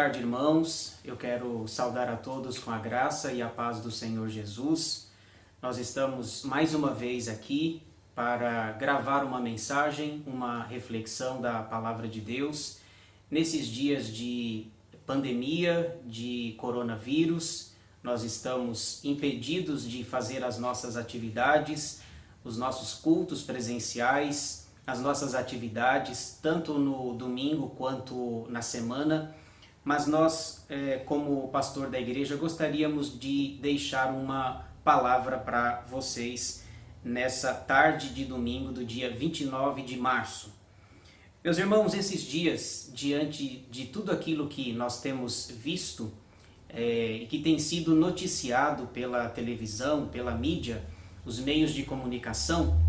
tarde, irmãos. Eu quero saudar a todos com a graça e a paz do Senhor Jesus. Nós estamos mais uma vez aqui para gravar uma mensagem, uma reflexão da Palavra de Deus. Nesses dias de pandemia, de coronavírus, nós estamos impedidos de fazer as nossas atividades, os nossos cultos presenciais, as nossas atividades, tanto no domingo quanto na semana, mas nós, como pastor da igreja, gostaríamos de deixar uma palavra para vocês nessa tarde de domingo do dia 29 de março. Meus irmãos, esses dias, diante de tudo aquilo que nós temos visto e que tem sido noticiado pela televisão, pela mídia, os meios de comunicação,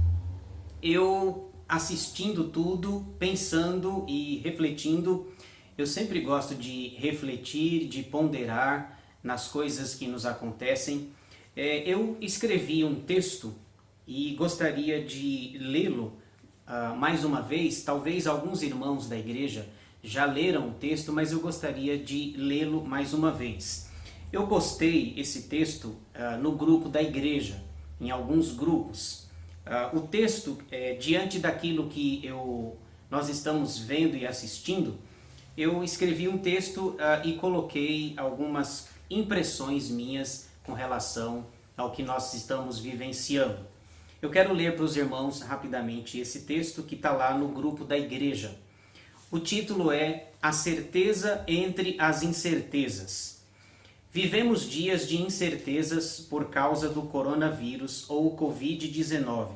eu assistindo tudo, pensando e refletindo, eu sempre gosto de refletir, de ponderar nas coisas que nos acontecem. Eu escrevi um texto e gostaria de lê-lo mais uma vez. Talvez alguns irmãos da igreja já leram o texto, mas eu gostaria de lê-lo mais uma vez. Eu postei esse texto no grupo da igreja, em alguns grupos. O texto, diante daquilo que nós estamos vendo e assistindo, eu escrevi um texto e coloquei algumas impressões minhas com relação ao que nós estamos vivenciando. Eu quero ler para os irmãos rapidamente esse texto que está lá no grupo da igreja. O título é A Certeza entre as Incertezas. Vivemos dias de incertezas por causa do coronavírus ou Covid-19.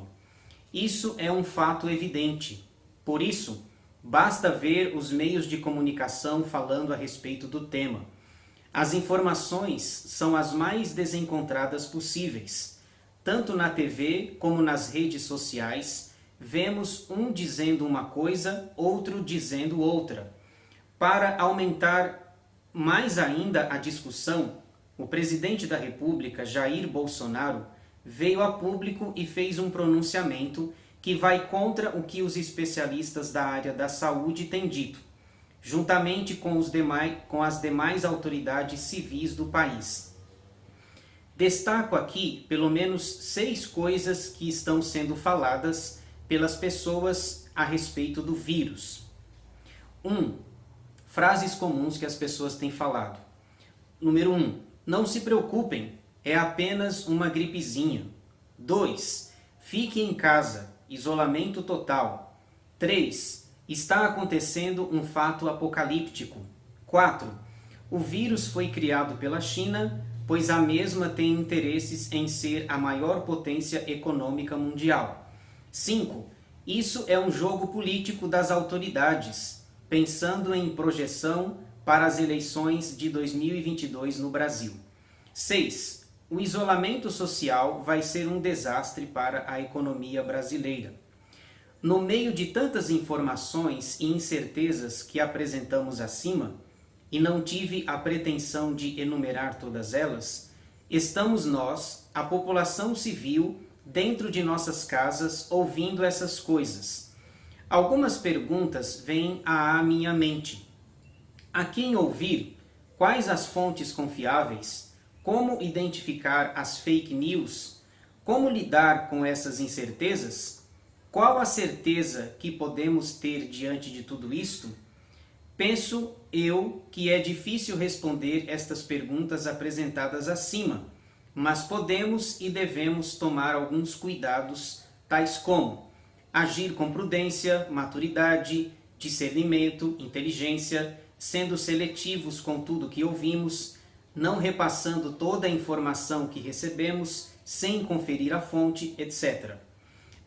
Isso é um fato evidente. Por isso, basta ver os meios de comunicação falando a respeito do tema. As informações são as mais desencontradas possíveis. Tanto na TV como nas redes sociais, vemos um dizendo uma coisa, outro dizendo outra. Para aumentar mais ainda a discussão, o presidente da República, Jair Bolsonaro, veio a público e fez um pronunciamento que vai contra o que os especialistas da área da saúde têm dito, juntamente com as demais autoridades civis do país. Destaco aqui pelo menos 6 coisas que estão sendo faladas pelas pessoas a respeito do vírus. 1. Frases comuns que as pessoas têm falado. Número 1. Não se preocupem, é apenas uma gripezinha. 2. Fique em casa, isolamento total. 3. Está acontecendo um fato apocalíptico. 4. O vírus foi criado pela China, pois a mesma tem interesses em ser a maior potência econômica mundial. 5. Isso é um jogo político das autoridades, pensando em projeção para as eleições de 2022 no Brasil. 6. O isolamento social vai ser um desastre para a economia brasileira. No meio de tantas informações e incertezas que apresentamos acima, e não tive a pretensão de enumerar todas elas, estamos nós, a população civil, dentro de nossas casas, ouvindo essas coisas. Algumas perguntas vêm à minha mente. A quem ouvir? Quais as fontes confiáveis? Como identificar as fake news? Como lidar com essas incertezas? Qual a certeza que podemos ter diante de tudo isto? Penso eu que é difícil responder estas perguntas apresentadas acima, mas podemos e devemos tomar alguns cuidados, tais como agir com prudência, maturidade, discernimento, inteligência, sendo seletivos com tudo que ouvimos, não repassando toda a informação que recebemos sem conferir a fonte, etc.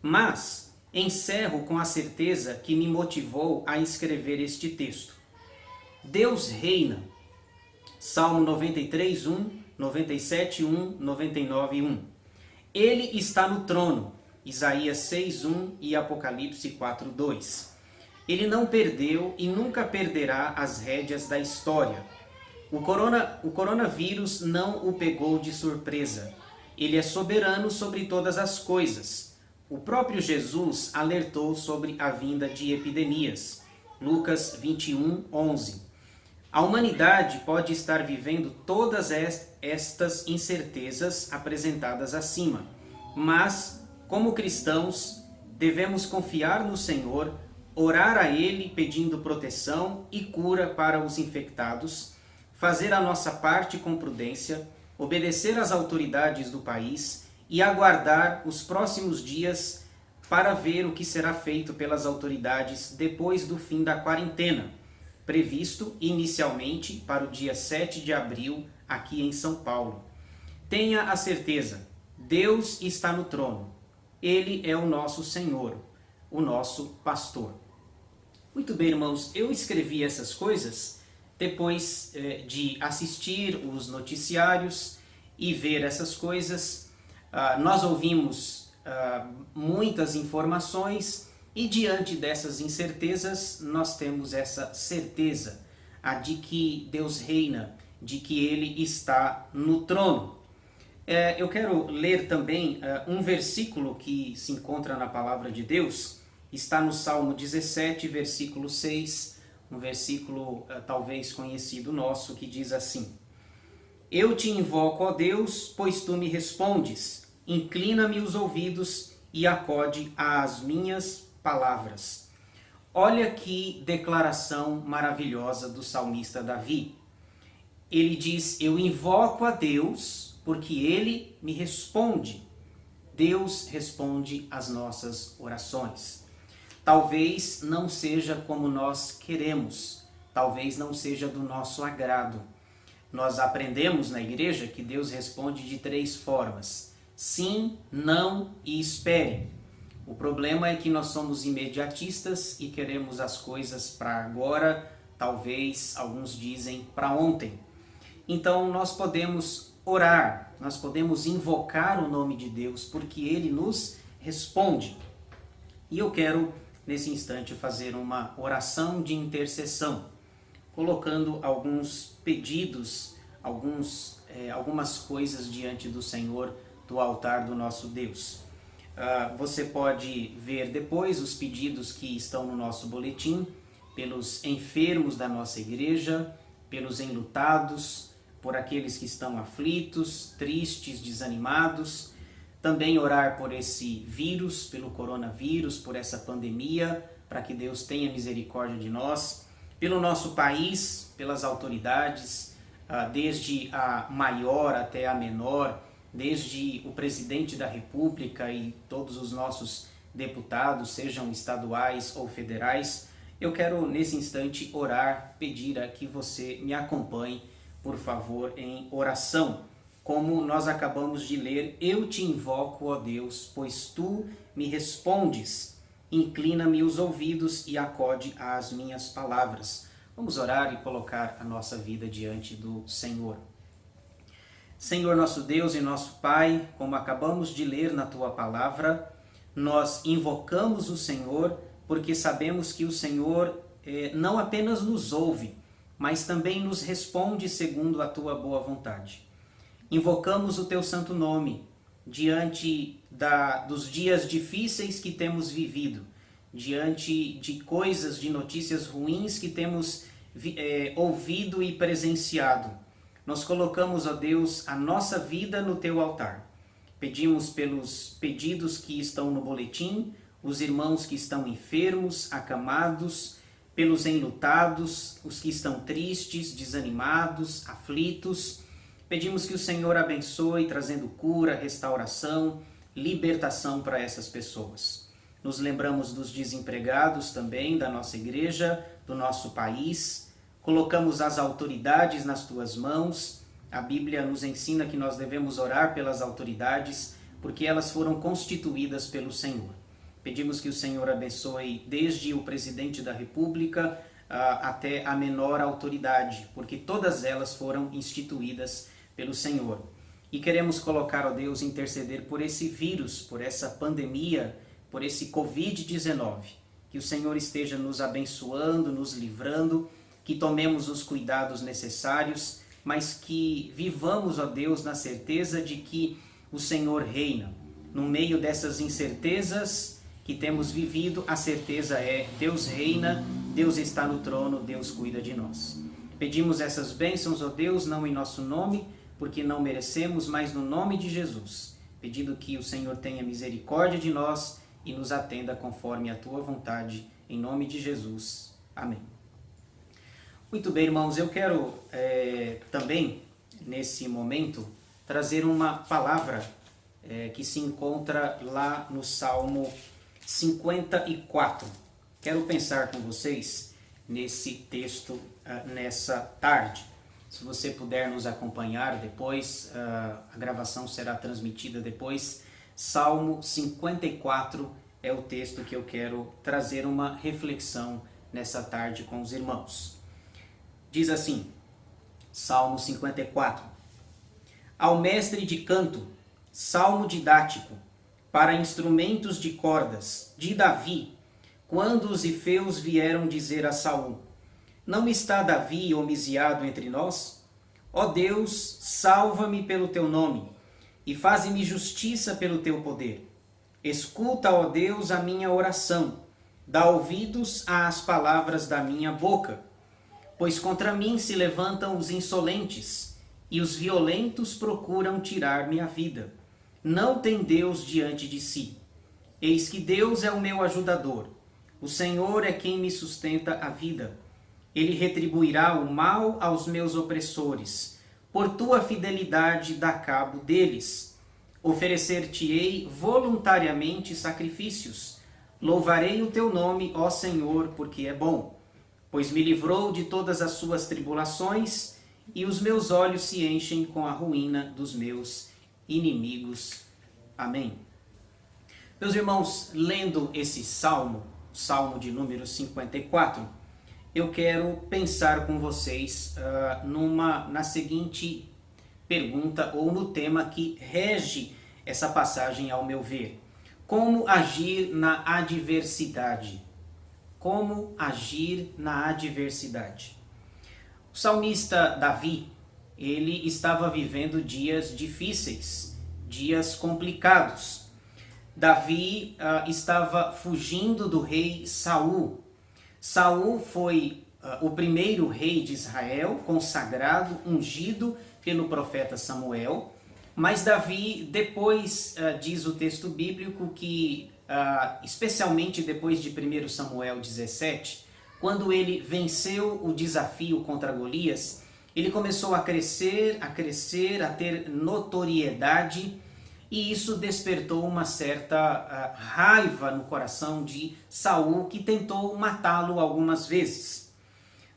Mas encerro com a certeza que me motivou a escrever este texto. Deus reina. Salmo 93, 1, 97, 1, 99, 1. Ele está no trono. Isaías 6:1 e Apocalipse 4:2. Ele não perdeu e nunca perderá as rédeas da história. O coronavírus não o pegou de surpresa. Ele é soberano sobre todas as coisas. O próprio Jesus alertou sobre a vinda de epidemias. Lucas 21:11. A humanidade pode estar vivendo todas estas incertezas apresentadas acima, mas, como cristãos, devemos confiar no Senhor, orar a Ele pedindo proteção e cura para os infectados, fazer a nossa parte com prudência, obedecer às autoridades do país e aguardar os próximos dias para ver o que será feito pelas autoridades depois do fim da quarentena, previsto inicialmente para o dia 7 de abril aqui em São Paulo. Tenha a certeza, Deus está no trono. Ele é o nosso Senhor, o nosso pastor. Muito bem, irmãos, eu escrevi essas coisas depois de assistir os noticiários e ver essas coisas. Nós ouvimos muitas informações e diante dessas incertezas nós temos essa certeza, a de que Deus reina, de que Ele está no trono. Eu quero ler também um versículo que se encontra na palavra de Deus, está no Salmo 17, versículo 6, um versículo talvez conhecido nosso, que diz assim: Eu te invoco, ó Deus, pois tu me respondes, inclina-me os ouvidos e acode às minhas palavras. Olha que declaração maravilhosa do salmista Davi. Ele diz: eu invoco a Deus porque Ele me responde. Deus responde às nossas orações. Talvez não seja como nós queremos, talvez não seja do nosso agrado. Nós aprendemos na igreja que Deus responde de 3 formas: sim, não e espere. O problema é que nós somos imediatistas e queremos as coisas para agora, talvez alguns dizem para ontem. Então nós podemos orar, nós podemos invocar o nome de Deus porque Ele nos responde. E eu quero nesse instante fazer uma oração de intercessão, colocando alguns pedidos, algumas coisas diante do Senhor, do altar do nosso Deus. Você pode ver depois os pedidos que estão no nosso boletim, pelos enfermos da nossa igreja, pelos enlutados, por aqueles que estão aflitos, tristes, desanimados. Também orar por esse vírus, pelo coronavírus, por essa pandemia, para que Deus tenha misericórdia de nós. Pelo nosso país, pelas autoridades, desde a maior até a menor, desde o presidente da República e todos os nossos deputados, sejam estaduais ou federais. Eu quero nesse instante orar, pedir a que você me acompanhe, por favor, em oração. Como nós acabamos de ler, eu te invoco, ó Deus, pois tu me respondes. Inclina-me os ouvidos e acode às minhas palavras. Vamos orar e colocar a nossa vida diante do Senhor. Senhor nosso Deus e nosso Pai, como acabamos de ler na Tua palavra, nós invocamos o Senhor porque sabemos que o Senhor não apenas nos ouve, mas também nos responde segundo a Tua boa vontade. Invocamos o Teu santo nome diante dos dias difíceis que temos vivido, diante de coisas, de notícias ruins que temos ouvido e presenciado. Nós colocamos, ó Deus, a nossa vida no Teu altar. Pedimos pelos pedidos que estão no boletim, os irmãos que estão enfermos, acamados, pelos enlutados, os que estão tristes, desanimados, aflitos. Pedimos que o Senhor abençoe, trazendo cura, restauração, libertação para essas pessoas. Nos lembramos dos desempregados também da nossa igreja, do nosso país. Colocamos as autoridades nas Tuas mãos. A Bíblia nos ensina que nós devemos orar pelas autoridades, porque elas foram constituídas pelo Senhor. Pedimos que o Senhor abençoe desde o presidente da República até a menor autoridade, porque todas elas foram instituídas pelo Senhor. E queremos colocar, ó Deus, interceder por esse vírus, por essa pandemia, por esse Covid-19. Que o Senhor esteja nos abençoando, nos livrando, que tomemos os cuidados necessários, mas que vivamos, ó Deus, na certeza de que o Senhor reina. No meio dessas incertezas que temos vivido, a certeza é: Deus reina, Deus está no trono, Deus cuida de nós. Pedimos essas bênçãos, ó Deus, não em nosso nome, porque não merecemos, mas no nome de Jesus, pedindo que o Senhor tenha misericórdia de nós e nos atenda conforme a tua vontade, em nome de Jesus. Amém. Muito bem, irmãos, eu quero também, nesse momento, trazer uma palavra que se encontra lá no Salmo 54. Quero pensar com vocês nesse texto nessa tarde. Se você puder nos acompanhar depois, a gravação será transmitida depois. Salmo 54 é o texto que eu quero trazer uma reflexão nessa tarde com os irmãos. Diz assim, Salmo 54. Ao mestre de canto, salmo didático, para instrumentos de cordas, de Davi, quando os ifeus vieram dizer a Saul: não está Davi homiciado entre nós? Ó Deus, salva-me pelo teu nome, e faze-me justiça pelo teu poder. Escuta, ó Deus, a minha oração, dá ouvidos às palavras da minha boca. Pois contra mim se levantam os insolentes, e os violentos procuram tirar-me a vida. Não tem Deus diante de si. Eis que Deus é o meu ajudador. O Senhor é quem me sustenta a vida. Ele retribuirá o mal aos meus opressores. Por tua fidelidade dá cabo deles. Oferecer-te-ei voluntariamente sacrifícios. Louvarei o teu nome, ó Senhor, porque é bom. Pois me livrou de todas as suas tribulações, e os meus olhos se enchem com a ruína dos meus inimigos. Amém. Meus irmãos, lendo esse salmo, salmo de número 54, eu quero pensar com vocês na seguinte pergunta, ou no tema que rege essa passagem ao meu ver. Como agir na adversidade? Como agir na adversidade? O salmista Davi, ele estava vivendo dias difíceis, dias complicados. Davi estava fugindo do rei Saul. Saul foi o primeiro rei de Israel, consagrado, ungido pelo profeta Samuel. Mas Davi, depois, diz o texto bíblico que, especialmente depois de 1 Samuel 17, quando ele venceu o desafio contra Golias, ele começou a crescer, a ter notoriedade, e isso despertou uma certa raiva no coração de Saul, que tentou matá-lo algumas vezes.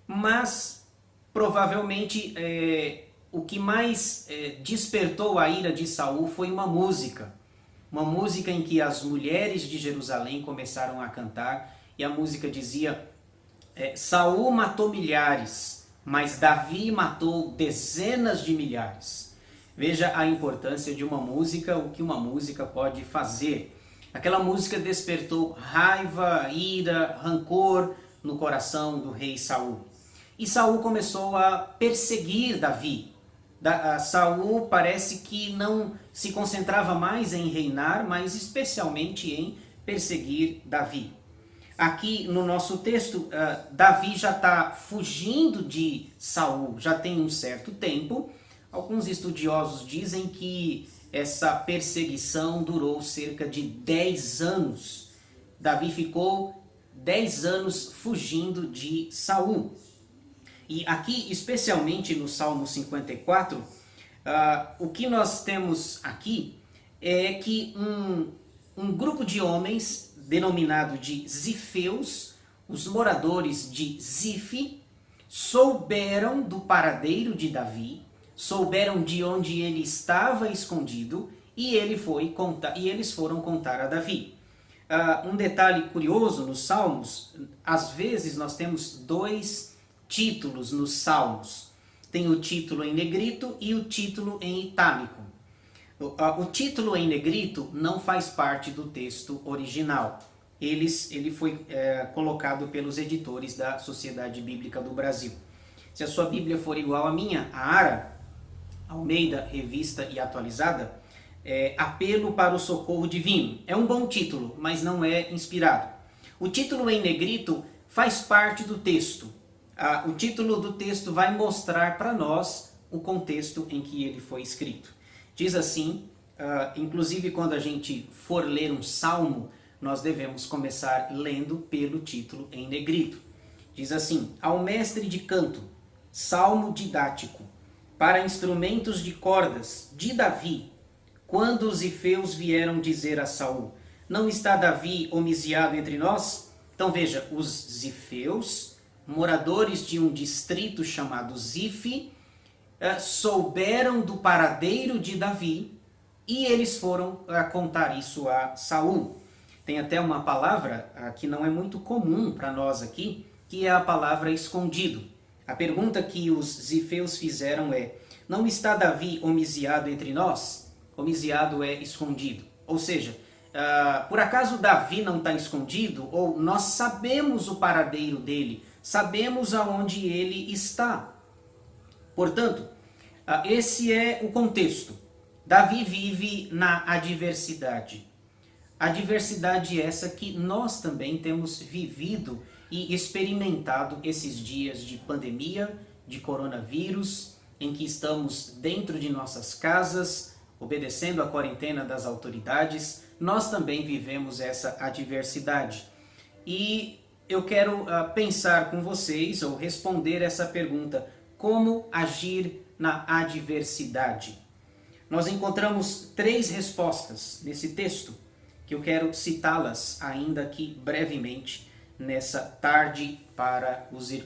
Mas, provavelmente, o que mais despertou a ira de Saul foi uma música em que as mulheres de Jerusalém começaram a cantar, e a música dizia: Saul matou milhares, mas Davi matou dezenas de milhares. Veja a importância de uma música, o que uma música pode fazer. Aquela música despertou raiva, ira, rancor no coração do rei Saul. E Saul começou a perseguir Davi. Saul parece que não se concentrava mais em reinar, mas especialmente em perseguir Davi. Aqui no nosso texto, Davi já está fugindo de Saul, já tem um certo tempo. Alguns estudiosos dizem que essa perseguição durou cerca de 10 anos. Davi ficou 10 anos fugindo de Saul. E aqui, especialmente no Salmo 54, o que nós temos aqui é que um grupo de homens, denominado de Zifeus, os moradores de Zife, souberam do paradeiro de Davi, souberam de onde ele estava escondido, e eles foram contar a Davi. Um detalhe curioso nos Salmos: às vezes nós temos dois títulos nos Salmos. Tem o título em negrito e o título em itálico. O título em negrito não faz parte do texto original. Ele foi colocado pelos editores da Sociedade Bíblica do Brasil. Se a sua Bíblia for igual à minha, a ARA, Almeida, Revista e Atualizada, Apelo para o Socorro Divino. É um bom título, mas não é inspirado. O título em negrito faz parte do texto. O título do texto vai mostrar para nós o contexto em que ele foi escrito. Diz assim, inclusive quando a gente for ler um salmo, nós devemos começar lendo pelo título em negrito. Diz assim: ao mestre de canto, salmo didático, para instrumentos de cordas, de Davi, quando os ifeus vieram dizer a Saul: não está Davi homiciado entre nós? Então veja, os zifeus, moradores de um distrito chamado Zife, souberam do paradeiro de Davi e eles foram contar isso a Saul. Tem até uma palavra que não é muito comum para nós aqui, que é a palavra escondido. A pergunta que os zifeus fizeram é: não está Davi homiciado entre nós? Homiciado é escondido. Ou seja, por acaso Davi não está escondido? Ou nós sabemos o paradeiro dele, sabemos aonde ele está. Portanto, esse é o contexto. Davi vive na adversidade. Adversidade essa que nós também temos vivido e experimentado esses dias de pandemia, de coronavírus, em que estamos dentro de nossas casas, obedecendo à quarentena das autoridades. Nós também vivemos essa adversidade. E eu quero pensar com vocês, ou responder essa pergunta: como agir na adversidade? Nós encontramos 3 respostas nesse texto, que eu quero citá-las ainda aqui brevemente, nessa tarde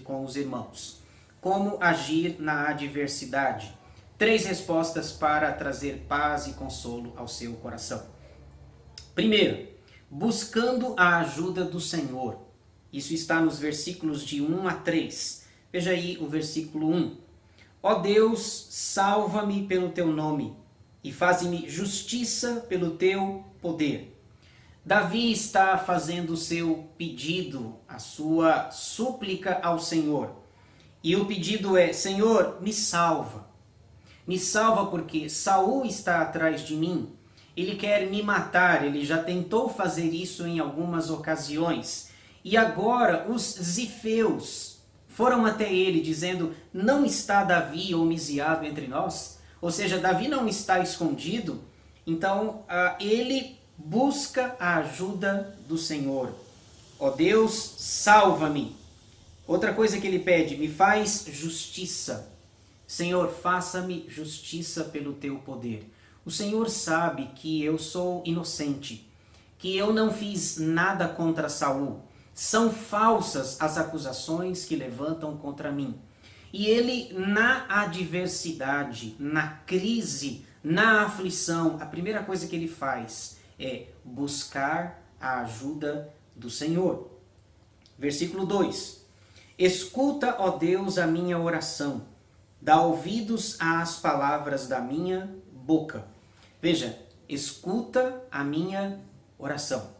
com os irmãos. Como agir na adversidade? 3 respostas para trazer paz e consolo ao seu coração. Primeiro, buscando a ajuda do Senhor. Isso está nos versículos de 1 a 3. Veja aí o versículo 1. Ó Deus, salva-me pelo teu nome e faze-me justiça pelo teu poder. Davi está fazendo o seu pedido, a sua súplica ao Senhor. E o pedido é: Senhor, me salva. Me salva porque Saul está atrás de mim. Ele quer me matar, ele já tentou fazer isso em algumas ocasiões. E agora os zifeus foram até ele dizendo: não está Davi homiciado entre nós? Ou seja, Davi não está escondido. Então ele busca a ajuda do Senhor. Ó Deus, salva-me. Outra coisa que ele pede: me faz justiça. Senhor, faça-me justiça pelo teu poder. O Senhor sabe que eu sou inocente, que eu não fiz nada contra Saul. São falsas as acusações que levantam contra mim. E ele, na adversidade, na crise, na aflição, a primeira coisa que ele faz é buscar a ajuda do Senhor. Versículo 2. Escuta, ó Deus, a minha oração. Dá ouvidos às palavras da minha boca. Veja, escuta a minha oração.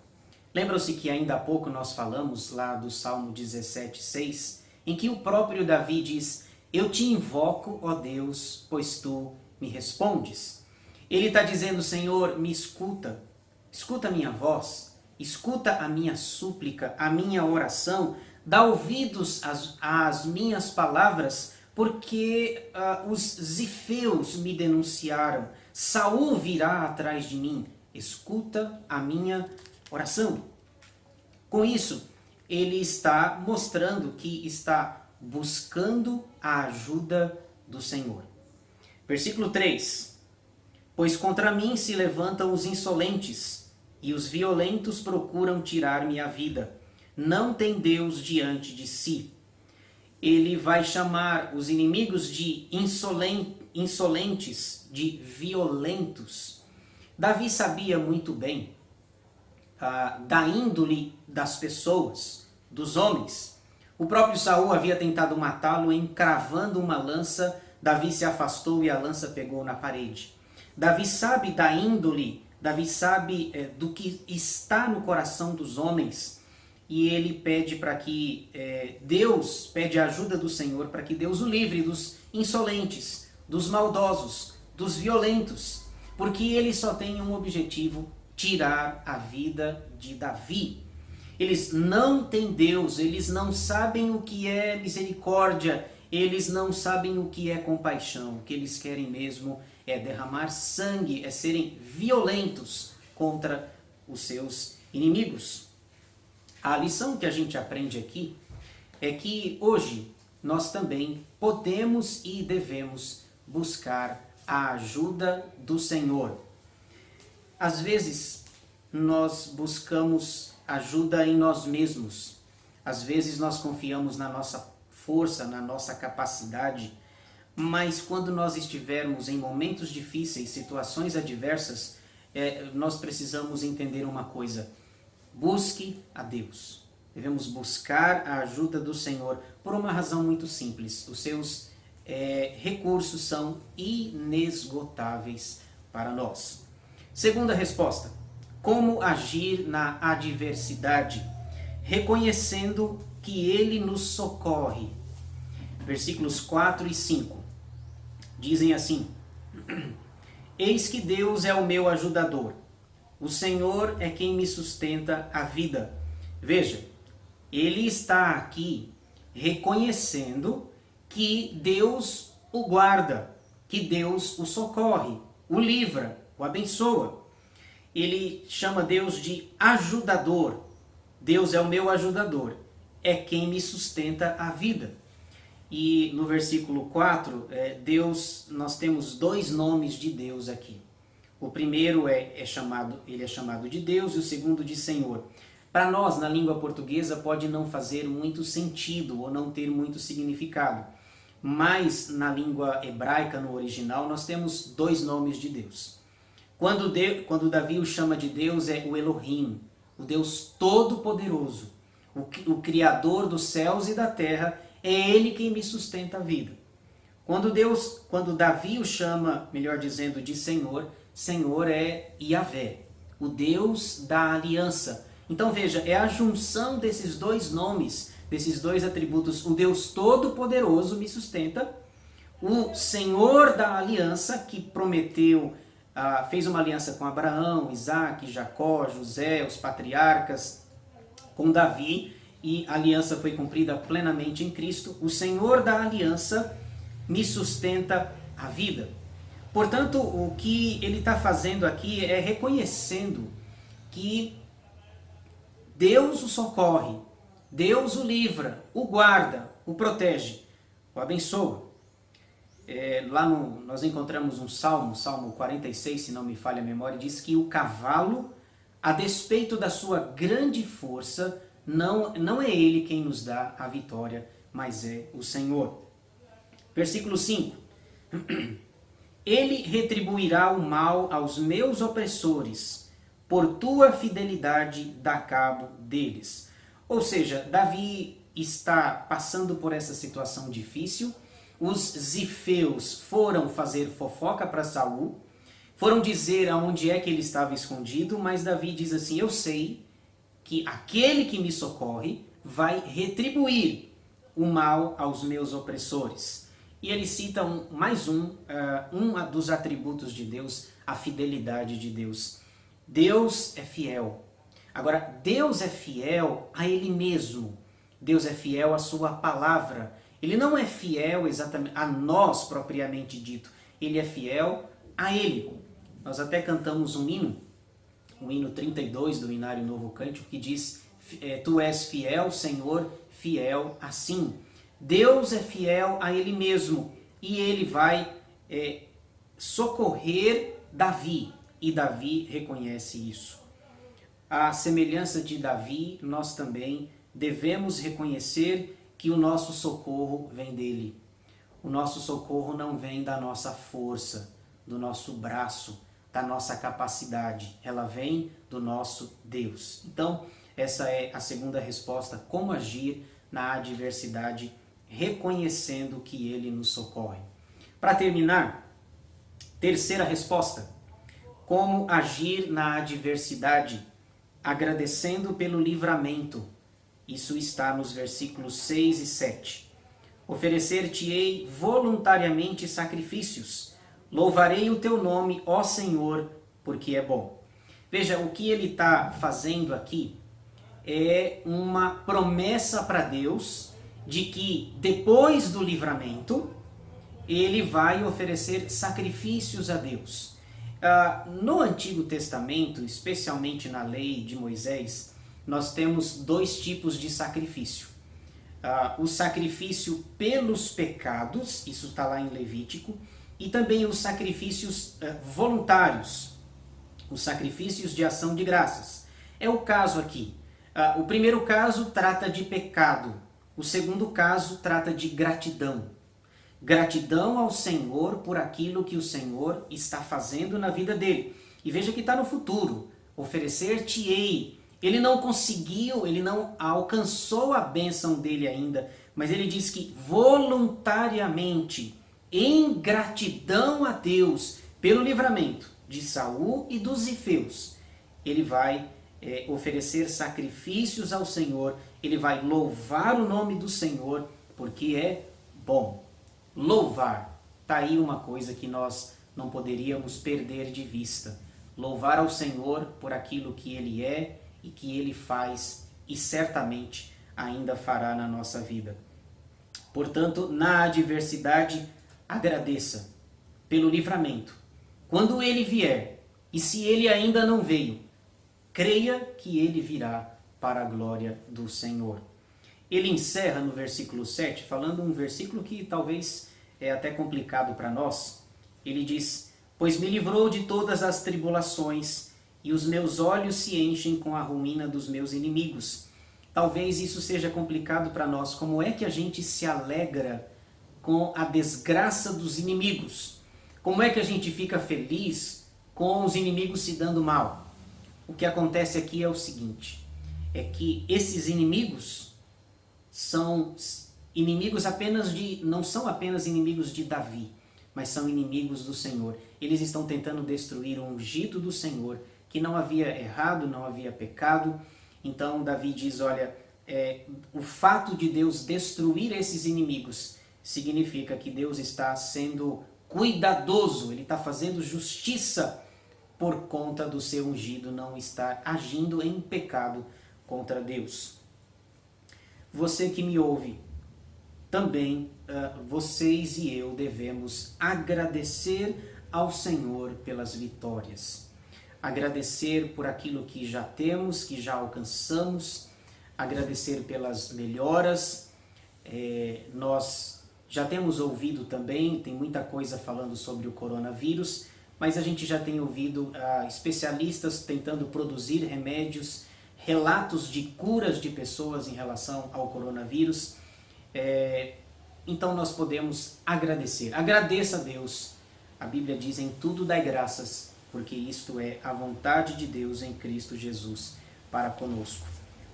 Lembram-se que ainda há pouco nós falamos lá do Salmo 17:6, em que o próprio Davi diz: eu te invoco, ó Deus, pois tu me respondes. Ele está dizendo: Senhor, me escuta, escuta a minha voz, escuta a minha súplica, a minha oração, dá ouvidos às minhas palavras, porque os zifeus me denunciaram, Saul virá atrás de mim, escuta a minha oração. Com isso, ele está mostrando que está buscando a ajuda do Senhor. Versículo 3. Pois contra mim se levantam os insolentes, e os violentos procuram tirar-me a vida. Não tem Deus diante de si. Ele vai chamar os inimigos de insolentes, de violentos. Davi sabia muito bem da índole das pessoas, dos homens. O próprio Saul havia tentado matá-lo encravando uma lança. Davi se afastou e a lança pegou na parede. Davi sabe da índole, Davi sabe do que está no coração dos homens. E ele pede para que Deus, pede a ajuda do Senhor para que Deus o livre dos insolentes, dos maldosos, dos violentos. Porque ele só tem um objetivo: tirar a vida de Davi. Eles não têm Deus, eles não sabem o que é misericórdia, eles não sabem o que é compaixão. O que eles querem mesmo é derramar sangue, é serem violentos contra os seus inimigos. A lição que a gente aprende aqui é que hoje nós também podemos e devemos buscar a ajuda do Senhor. Às vezes nós buscamos ajuda em nós mesmos. Às vezes nós confiamos na nossa força, na nossa capacidade, mas quando nós estivermos em momentos difíceis, situações adversas, nós precisamos entender uma coisa: busque a Deus. Devemos buscar a ajuda do Senhor por uma razão muito simples: os seus recursos são inesgotáveis para nós. Segunda resposta: como agir na adversidade? Reconhecendo que Ele nos socorre. Versículos 4 e 5 dizem assim: Eis que Deus é o meu ajudador, o Senhor é quem me sustenta a vida. Veja, ele está aqui reconhecendo que Deus o guarda, que Deus o socorre, o livra, o abençoa. Ele chama Deus de ajudador. Deus é o meu ajudador, é quem me sustenta a vida. E no versículo 4, nós temos dois nomes de Deus aqui. O primeiro ele é chamado de Deus e o segundo de Senhor. Para nós, na língua portuguesa, pode não fazer muito sentido ou não ter muito significado. Mas na língua hebraica, no original, nós temos dois nomes de Deus. Quando Davi o chama de Deus, é o Elohim, o Deus Todo-Poderoso, o Criador dos céus e da terra. É Ele quem me sustenta a vida. Quando Davi o chama, melhor dizendo, de Senhor, Senhor é Yahvé, o Deus da aliança. Então veja, é a junção desses dois nomes, desses dois atributos. O Deus Todo-Poderoso me sustenta, o Senhor da aliança, que prometeu, fez uma aliança com Abraão, Isaac, Jacó, José, os patriarcas, com Davi, e a aliança foi cumprida plenamente em Cristo. O Senhor da aliança me sustenta a vida. Portanto, o que ele está fazendo aqui é reconhecendo que Deus o socorre, Deus o livra, o guarda, o protege, o abençoa. Nós encontramos um Salmo 46, se não me falha a memória, diz que o cavalo, a despeito da sua grande força, não é ele quem nos dá a vitória, mas é o Senhor. Versículo 5. Ele retribuirá o mal aos meus opressores, por tua fidelidade dá cabo deles. Ou seja, Davi está passando por essa situação difícil. Os zifeus foram fazer fofoca para Saul, foram dizer aonde é que ele estava escondido, mas Davi diz assim: eu sei que aquele que me socorre vai retribuir o mal aos meus opressores. E ele cita mais um dos atributos de Deus, a fidelidade de Deus. Deus é fiel. Agora, Deus é fiel a Ele mesmo. Deus é fiel à sua palavra. Ele não é fiel exatamente a nós, propriamente dito. Ele é fiel a Ele. Nós até cantamos um hino, o hino 32 do Inário Novo Cântico, que diz: Tu és fiel, Senhor, fiel assim. Deus é fiel a Ele mesmo e Ele vai socorrer Davi, e Davi reconhece isso. À semelhança de Davi, nós também devemos reconhecer que o nosso socorro vem dele. O nosso socorro não vem da nossa força, do nosso braço, da nossa capacidade. Ela vem do nosso Deus. Então, essa é a segunda resposta: como agir na adversidade, reconhecendo que Ele nos socorre. Para terminar, terceira resposta: como agir na adversidade, agradecendo pelo livramento. Isso está nos versículos 6 e 7. Oferecer-te-ei voluntariamente sacrifícios. Louvarei o teu nome, ó Senhor, porque é bom. Veja, o que ele está fazendo aqui é uma promessa para Deus de que depois do livramento ele vai oferecer sacrifícios a Deus. No Antigo Testamento, especialmente na lei de Moisés, nós temos dois tipos de sacrifício. O sacrifício pelos pecados, isso está lá em Levítico, e também os sacrifícios voluntários, os sacrifícios de ação de graças. É o caso aqui. O primeiro caso trata de pecado, o segundo caso trata de gratidão. Gratidão ao Senhor por aquilo que o Senhor está fazendo na vida dele. E veja que está no futuro. Oferecer-te-ei. Ele não conseguiu, ele não alcançou a bênção dele ainda, mas ele diz que voluntariamente, em gratidão a Deus pelo livramento de Saul e dos Zifeus, ele vai oferecer sacrifícios ao Senhor, ele vai louvar o nome do Senhor, porque é bom. Louvar, está aí uma coisa que nós não poderíamos perder de vista. Louvar ao Senhor por aquilo que Ele é e que Ele faz e certamente ainda fará na nossa vida. Portanto, na adversidade, agradeça pelo livramento. Quando Ele vier, e se Ele ainda não veio, creia que Ele virá para a glória do Senhor. Ele encerra no versículo 7, falando um versículo que talvez é até complicado para nós. Ele diz: pois me livrou de todas as tribulações, e os meus olhos se enchem com a ruína dos meus inimigos. Talvez isso seja complicado para nós. Como é que a gente se alegra com a desgraça dos inimigos? Como é que a gente fica feliz com os inimigos se dando mal? O que acontece aqui é o seguinte, é que esses inimigos são inimigos não são apenas inimigos de Davi, mas são inimigos do Senhor. Eles estão tentando destruir o ungido do Senhor, que não havia errado, não havia pecado. Então Davi diz, olha, o fato de Deus destruir esses inimigos significa que Deus está sendo cuidadoso, Ele está fazendo justiça por conta do seu ungido não estar agindo em pecado contra Deus. Você que me ouve, também vocês e eu devemos agradecer ao Senhor pelas vitórias. Agradecer por aquilo que já temos, que já alcançamos, agradecer pelas melhoras. Nós já temos ouvido também, tem muita coisa falando sobre o coronavírus, mas a gente já tem ouvido especialistas tentando produzir remédios, relatos de curas de pessoas em relação ao coronavírus. Então nós podemos agradecer. Agradeça a Deus. A Bíblia diz, em tudo dai graças, porque isto é a vontade de Deus em Cristo Jesus para conosco.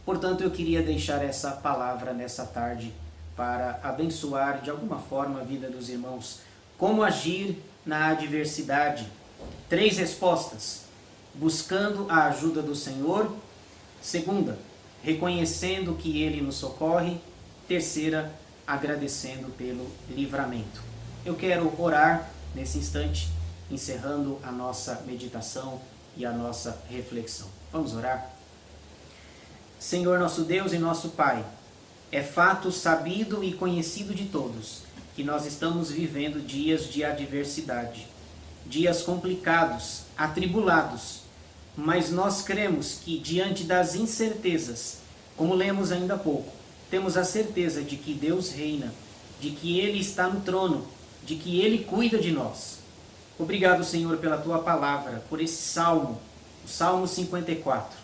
Portanto, eu queria deixar essa palavra nessa tarde para abençoar de alguma forma a vida dos irmãos. Como agir na adversidade? 3 respostas. Buscando a ajuda do Senhor. 2ª, reconhecendo que Ele nos socorre. 3ª, agradecendo pelo livramento. Eu quero orar nesse instante, encerrando a nossa meditação e a nossa reflexão. Vamos orar? Senhor nosso Deus e nosso Pai, é fato sabido e conhecido de todos que nós estamos vivendo dias de adversidade, dias complicados, atribulados, mas nós cremos que diante das incertezas, como lemos ainda há pouco, temos a certeza de que Deus reina, de que Ele está no trono, de que Ele cuida de nós. Obrigado, Senhor, pela Tua palavra, por esse salmo, o Salmo 54.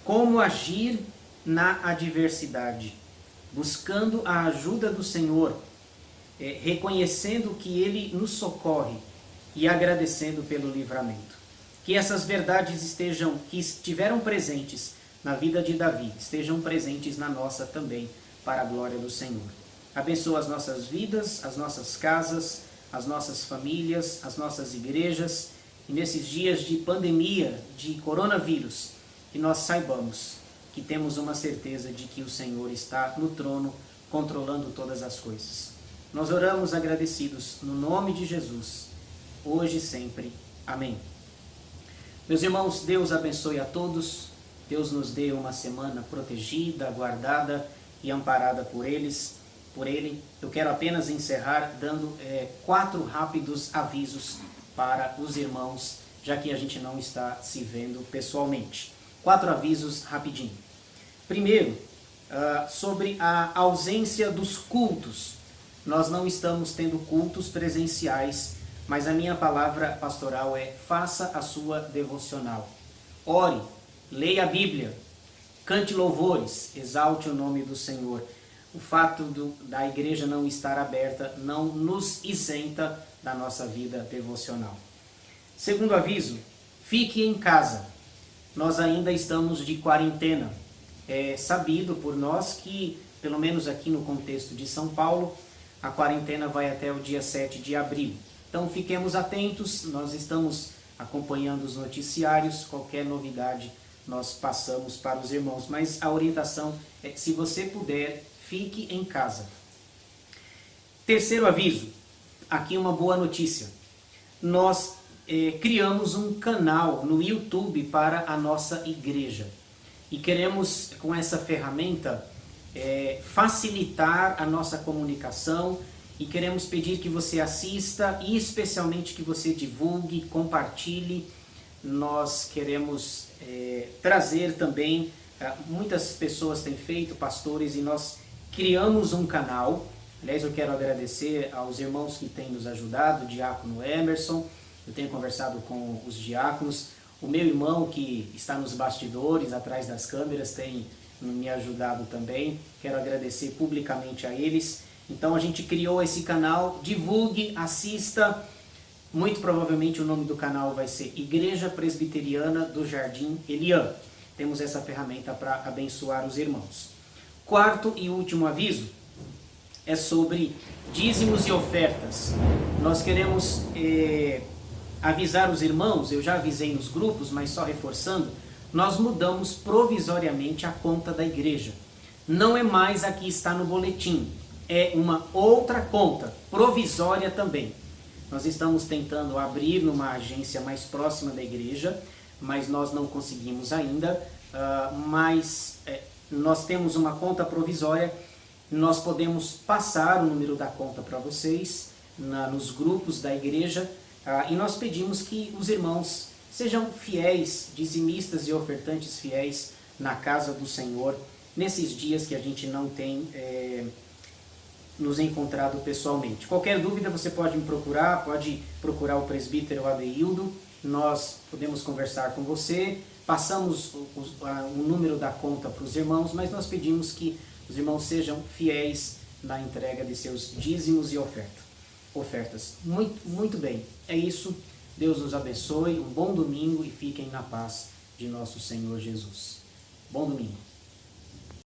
Como agir na adversidade? Buscando a ajuda do Senhor, reconhecendo que Ele nos socorre e agradecendo pelo livramento. Que essas verdades que estiveram presentes na vida de Davi, estejam presentes na nossa também, para a glória do Senhor. Abençoa as nossas vidas, as nossas casas, as nossas famílias, as nossas igrejas, e nesses dias de pandemia, de coronavírus, que nós saibamos que temos uma certeza de que o Senhor está no trono, controlando todas as coisas. Nós oramos agradecidos no nome de Jesus, hoje e sempre. Amém. Meus irmãos, Deus abençoe a todos, Deus nos dê uma semana protegida, guardada e amparada por Ele. Eu quero apenas encerrar dando 4 rápidos avisos para os irmãos, já que a gente não está se vendo pessoalmente. 4 avisos rapidinho. Primeiro, sobre a ausência dos cultos. Nós não estamos tendo cultos presenciais, mas a minha palavra pastoral é: faça a sua devocional. Ore, leia a Bíblia, cante louvores, exalte o nome do Senhor. O fato da igreja não estar aberta não nos isenta da nossa vida devocional. Segundo aviso, fique em casa. Nós ainda estamos de quarentena. É sabido por nós que, pelo menos aqui no contexto de São Paulo, a quarentena vai até o dia 7 de abril. Então fiquemos atentos, nós estamos acompanhando os noticiários, qualquer novidade nós passamos para os irmãos. Mas a orientação é: se você puder, fique em casa. Terceiro aviso, aqui uma boa notícia. Nós criamos um canal no YouTube para a nossa igreja. E queremos, com essa ferramenta, facilitar a nossa comunicação, e queremos pedir que você assista e especialmente que você divulgue, compartilhe. Nós queremos trazer também, muitas pessoas têm feito, pastores, e nós criamos um canal. Aliás, eu quero agradecer aos irmãos que têm nos ajudado, o diácono Emerson, eu tenho conversado com os diáconos, o meu irmão que está nos bastidores, atrás das câmeras, tem me ajudado também, quero agradecer publicamente a eles. Então a gente criou esse canal, divulgue, assista. Muito provavelmente o nome do canal vai ser Igreja Presbiteriana do Jardim Eliã. Temos essa ferramenta para abençoar os irmãos. Quarto e último aviso é sobre dízimos e ofertas. Nós queremos avisar os irmãos, eu já avisei nos grupos, mas só reforçando, nós mudamos provisoriamente a conta da igreja. Não é mais a que está no boletim, é uma outra conta, provisória também. Nós estamos tentando abrir numa agência mais próxima da igreja, mas nós não conseguimos ainda. Mas nós temos uma conta provisória, nós podemos passar o número da conta para vocês nos grupos da igreja, e nós pedimos que os irmãos sejam fiéis, dizimistas e ofertantes fiéis na casa do Senhor, nesses dias que a gente não tem nos encontrado pessoalmente. Qualquer dúvida você pode me procurar, pode procurar o presbítero Adeildo, nós podemos conversar com você, passamos o número da conta para os irmãos, mas nós pedimos que os irmãos sejam fiéis na entrega de seus dízimos e ofertas. Muito bem, é isso. Deus nos abençoe, um bom domingo e fiquem na paz de nosso Senhor Jesus. Bom domingo.